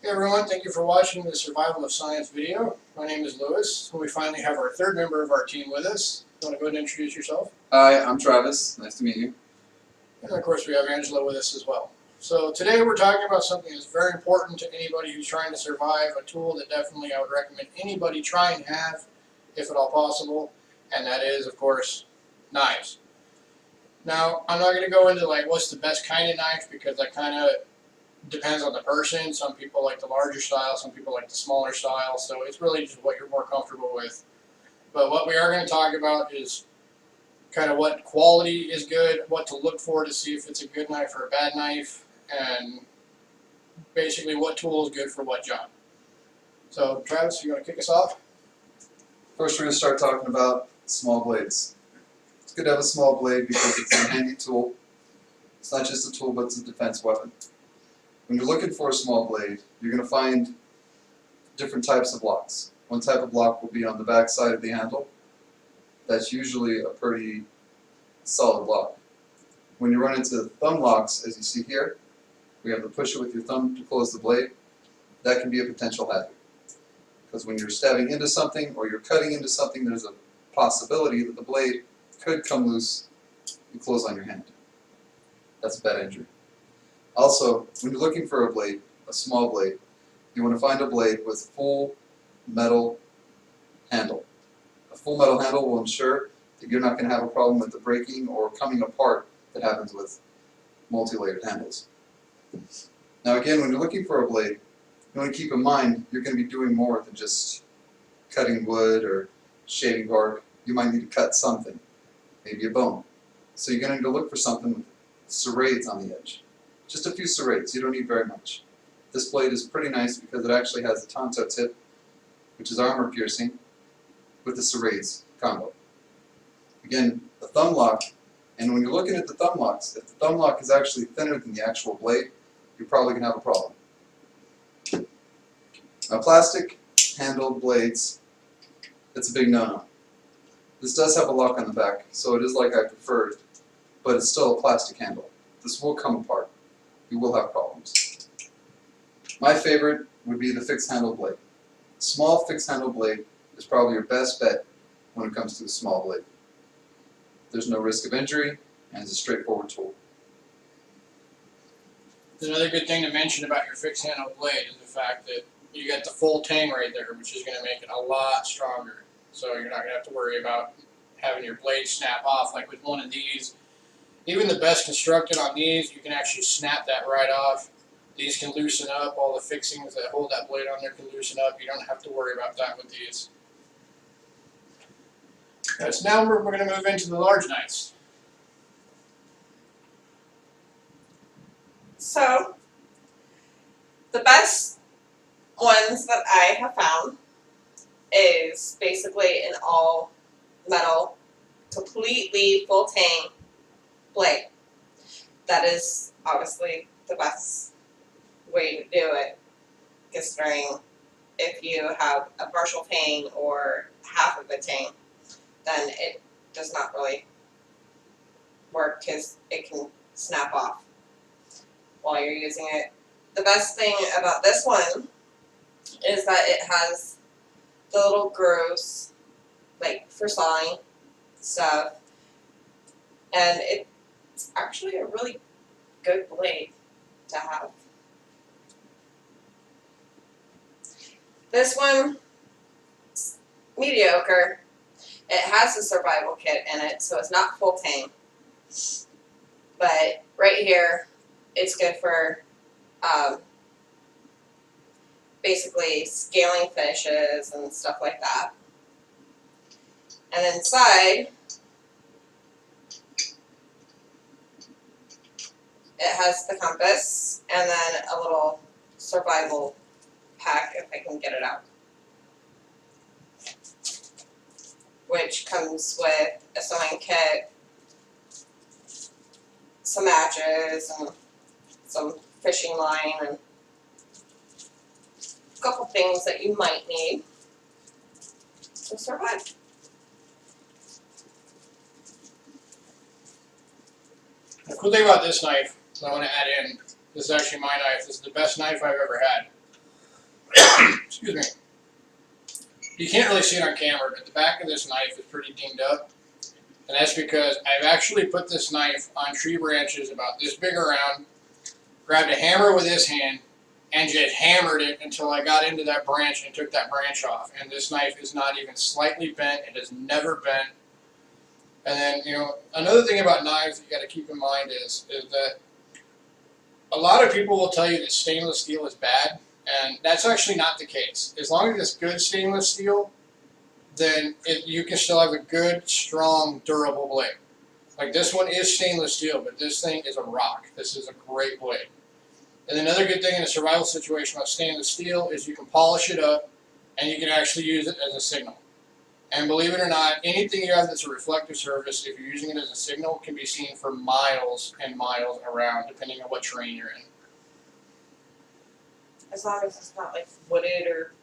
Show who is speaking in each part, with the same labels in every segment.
Speaker 1: Hey everyone, thank you for watching the Survival of Science video. My name is Lewis. We finally have our third member of our team with us. You want to go ahead and introduce yourself?
Speaker 2: Hi, I'm Travis. Nice to meet you.
Speaker 1: And of course we have Angela with us as well. So today we're talking about something that's very important to anybody who's trying to survive, a tool that definitely I would recommend anybody try and have, if at all possible, and that is, of course, knives. Now, I'm not going to go into like what's the best kind of knife because that kind of depends on the person. Some people like the larger style, some people like the smaller style, so it's really just what you're more comfortable with. But what we are going to talk about is kind of what quality is good, what to look for to see if it's a good knife or a bad knife, and basically what tool is good for what job. So Travis, you want to kick us off?
Speaker 2: First, we're going to start talking about small blades. It's good to have a small blade because it's a handy tool. It's not just a tool, but it's a defense weapon. When you're looking for a small blade, you're going to find different types of locks. One type of lock will be on the back side of the handle. That's usually a pretty solid lock. When you run into thumb locks, as you see here, we have to push it with your thumb to close the blade. That can be a potential hazard. Because when you're stabbing into something or you're cutting into something, there's a possibility that the blade could come loose and close on your hand. That's a bad injury. Also, when you're looking for a blade, a small blade, you want to find a blade with full metal handle. A full metal handle will ensure that you're not going to have a problem with the breaking or coming apart that happens with multi-layered handles. Now again, when you're looking for a blade, you want to keep in mind you're going to be doing more than just cutting wood or shaving bark. You might need to cut something, maybe a bone. So you're going to need to look for something with serrades on the edge. Just a few serrades, you don't need very much. This blade is pretty nice because it actually has a tonto tip, which is armor piercing, with the serrades combo. Again, the thumb lock, and when you're looking at the thumb locks, if the thumb lock is actually thinner than the actual blade, you're probably going to have a problem. Now plastic handled blades, it's a big no-no. This does have a lock on the back, so it is like I preferred, but it's still a plastic handle. This will come apart. You will have problems. My favorite would be the fixed handle blade. A small fixed handle blade is probably your best bet when it comes to a small blade. There's no risk of injury, and it's a straightforward tool.
Speaker 1: Another good thing to mention about your fixed handle blade is the fact that you got the full tang right there, which is going to make it a lot stronger. So you're not going to have to worry about having your blade snap off like with one of these. Even the best constructed on these, you can actually snap that right off. These can loosen up. All the fixings that hold that blade on there can loosen up. You don't have to worry about that with these. Right, so now we're going to move into the large knives.
Speaker 3: So, the best ones that I have found is basically an all metal, completely full tang blade. That is obviously the best way to do it, considering if you have a partial tang or half of a tang, then it does not really work because it can snap off while you're using it. The best thing about this one is that it has the little grooves, like for sawing stuff, and it's actually a really good blade to have. This one, mediocre. It has a survival kit in it, so it's not full tang. But right here, it's good for basically scaling finishes and stuff like that. And inside, it has the compass and then a little survival pack, if I can get it out, which comes with a sewing kit, some matches, and some fishing line, and a couple things that you might need to survive.
Speaker 1: The cool thing about this knife, I want to add in, this is actually my knife. This is the best knife I've ever had. excuse me. You can't really see it on camera, but the back of this knife is pretty dinged up. And that's because I've actually put this knife on tree branches about this big around, grabbed a hammer with this hand, and just hammered it until I got into that branch and took that branch off. And this knife is not even slightly bent. It has never bent. And then, another thing about knives that you got to keep in mind is that a lot of people will tell you that stainless steel is bad, and that's actually not the case. As long as it's good stainless steel, then you can still have a good, strong, durable blade. Like this one is stainless steel, but this thing is a rock. This is a great blade. And another good thing in a survival situation with stainless steel is you can polish it up and you can actually use it as a signal. And believe it or not, anything you have that's a reflective surface, if you're using it as a signal, can be seen for miles and miles around, depending on what terrain you're in.
Speaker 3: As long as it's not like wooded or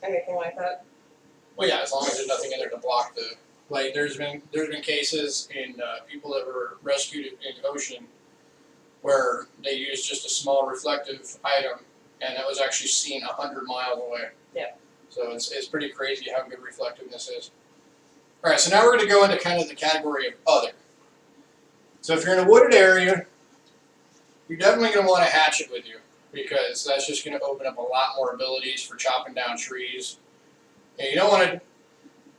Speaker 3: anything like that.
Speaker 1: Well, yeah, as long as there's nothing in there to block the blade. There's been cases in people that were rescued in the ocean where they used just a small reflective item, and it was actually seen 100 miles away.
Speaker 3: Yeah.
Speaker 1: So it's pretty crazy how good reflectiveness is. All right, so now we're going to go into kind of the category of other. So if you're in a wooded area, you're definitely going to want a hatchet with you because that's just going to open up a lot more abilities for chopping down trees. And you don't want to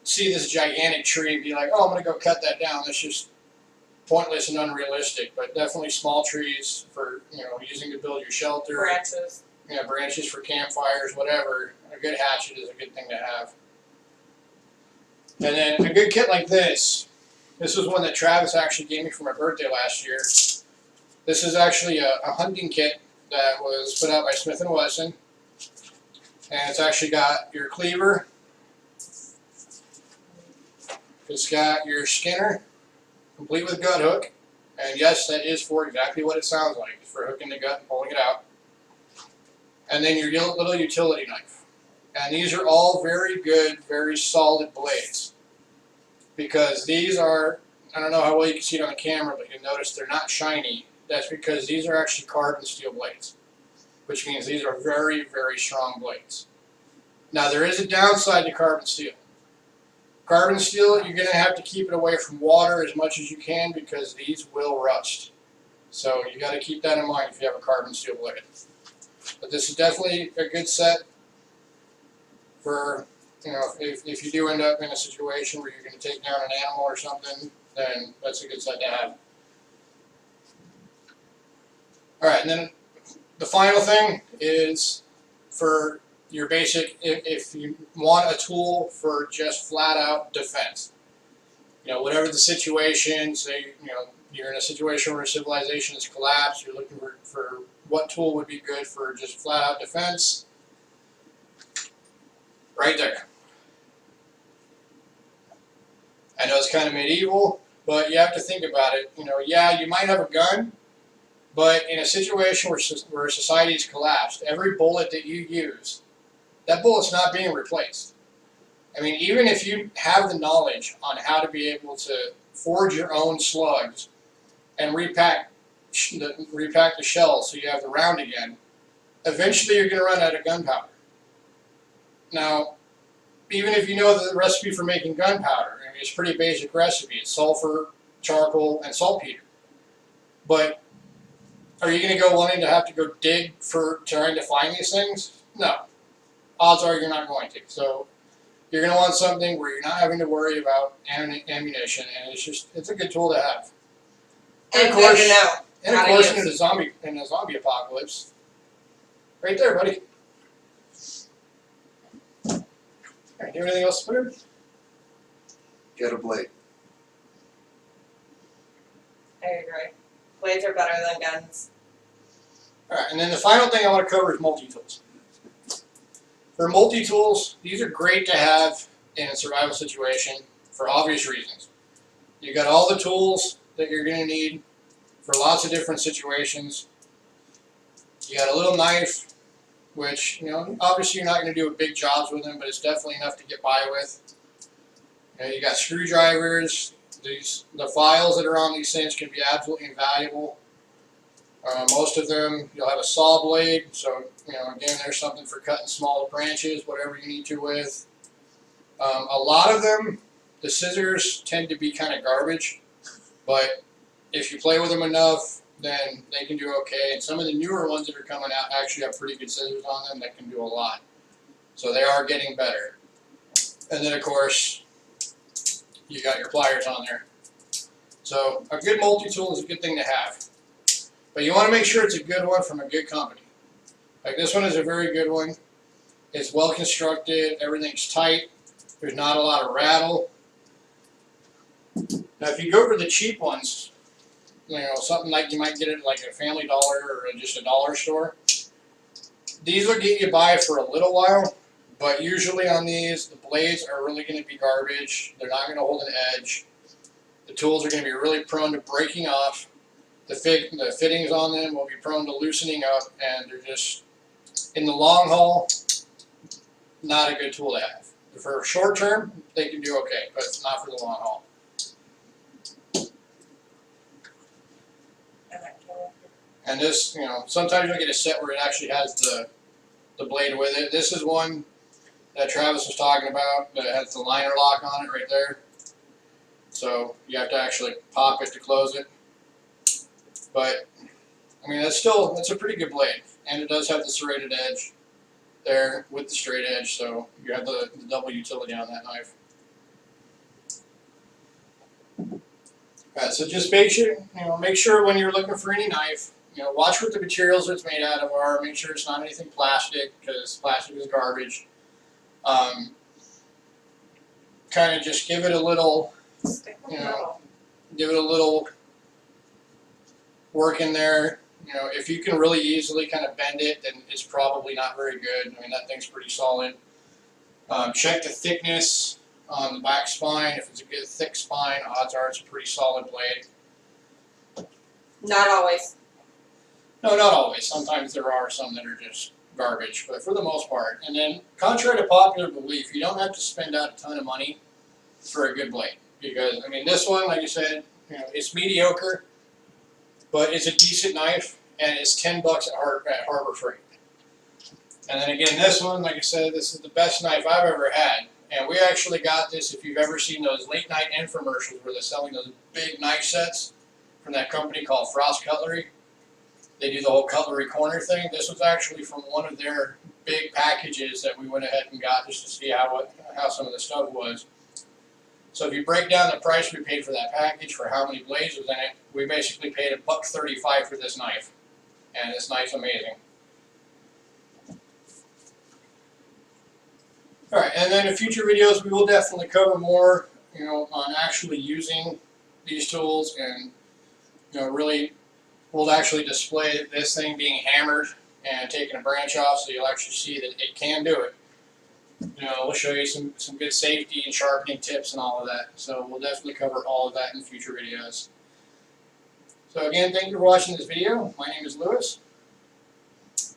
Speaker 1: see this gigantic tree and be like, oh, I'm going to go cut that down. That's just pointless and unrealistic. But definitely small trees for using to build your shelter.
Speaker 3: Branches.
Speaker 1: Branches for campfires, whatever. A good hatchet is a good thing to have. And then a good kit like this. This was one that Travis actually gave me for my birthday last year. This is actually a hunting kit that was put out by Smith & Wesson. And it's actually got your cleaver. It's got your skinner, complete with gut hook. And yes, that is for exactly what it sounds like. It's for hooking the gut and pulling it out. And then your little utility knife. And these are all very good, very solid blades. Because these are, I don't know how well you can see it on the camera, but you'll notice they're not shiny. That's because these are actually carbon steel blades. Which means these are very, very strong blades. Now there is a downside to carbon steel. Carbon steel, you're going to have to keep it away from water as much as you can because these will rust. So you got to keep that in mind if you have a carbon steel blade. But this is definitely a good set for, if you do end up in a situation where you're going to take down an animal or something, then that's a good set to have. Alright, and then the final thing is for your basic, if you want a tool for just flat out defense. Whatever the situation, say, you're in a situation where civilization has collapsed, you're looking for what tool would be good for just flat out defense. Right there. I know it's kind of medieval, but you have to think about it. Yeah, you might have a gun, but in a situation where society's collapsed, every bullet that you use, that bullet's not being replaced. I mean, even if you have the knowledge on how to be able to forge your own slugs and repack the shells so you have the round again, eventually you're going to run out of gunpowder. Now, even if you know the recipe for making gunpowder, it's a pretty basic recipe. It's sulfur, charcoal, and saltpeter. But are you going to go wanting to have to go dig for trying to find these things? No. Odds are you're not going to. So you're going to want something where you're not having to worry about ammunition, and it's a good tool to have.
Speaker 3: And of course,
Speaker 1: in a zombie apocalypse, right there, buddy. All right, do you have anything else to put in?
Speaker 2: Get a blade.
Speaker 3: I agree. Blades are better than guns.
Speaker 1: Alright, and then the final thing I want to cover is multi-tools. For multi-tools, these are great to have in a survival situation for obvious reasons. You got all the tools that you're going to need for lots of different situations. You got a little knife, which, obviously you're not going to do big jobs with them, but it's definitely enough to get by with. You got screwdrivers. The files that are on these things can be absolutely invaluable. Most of them, you'll have a saw blade, so, again, there's something for cutting small branches, whatever you need to with. A lot of them, the scissors tend to be kind of garbage, but if you play with them enough, then they can do okay. And some of the newer ones that are coming out actually have pretty good scissors on them that can do a lot. So they are getting better. And then, of course, you got your pliers on there. So a good multi-tool is a good thing to have. But you want to make sure it's a good one from a good company. Like this one is a very good one. It's well constructed, everything's tight, there's not a lot of rattle. Now if you go for the cheap ones, something like you might get it like a Family Dollar or just a dollar store, these will get you by for a little while, but usually on these, the blades are really going to be garbage. They're not going to hold an edge. The tools are going to be really prone to breaking off. The fittings on them will be prone to loosening up, and they're just, in the long haul, not a good tool to have. For short term, they can do okay, but it's not for the long haul. And this, sometimes you'll get a set where it actually has the blade with it. This is one that Travis was talking about that has the liner lock on it right there. So you have to actually pop it to close it. But, that's a pretty good blade. And it does have the serrated edge there with the straight edge, so you have the double utility on that knife. Alright, so just make sure when you're looking for any knife, watch what the materials it's made out of are. Make sure it's not anything plastic, because plastic is garbage. Kind of just give it a little, give it a little work in there. If you can really easily kind of bend it, then it's probably not very good. That thing's pretty solid. Check the thickness on the back spine. If it's a good thick spine, odds are it's a pretty solid blade.
Speaker 3: Not always.
Speaker 1: No, not always. Sometimes there are some that are just garbage, but for the most part. And then, contrary to popular belief, you don't have to spend out a ton of money for a good blade. Because, this one, like I said, it's mediocre, but it's a decent knife, and it's $10 at Harbor Freight. And then again, this one, like I said, this is the best knife I've ever had. And we actually got this, if you've ever seen those late night infomercials where they're selling those big knife sets from that company called Frost Cutlery. They do the whole cutlery corner thing. This was actually from one of their big packages that we went ahead and got just to see how some of the stuff was. So if you break down the price we paid for that package for how many blades was in it, we basically paid $1.35 for this knife. And this knife's amazing. Alright, and then in future videos we will definitely cover more, on actually using these tools, and really we'll actually display this thing being hammered and taking a branch off, so you'll actually see that it can do it. We'll show you some good safety and sharpening tips and all of that. So we'll definitely cover all of that in future videos. So again, thank you for watching this video. My name is Lewis.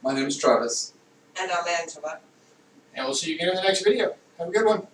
Speaker 2: My name is Travis.
Speaker 3: And I'm Angela.
Speaker 1: And we'll see you again in the next video. Have a good one.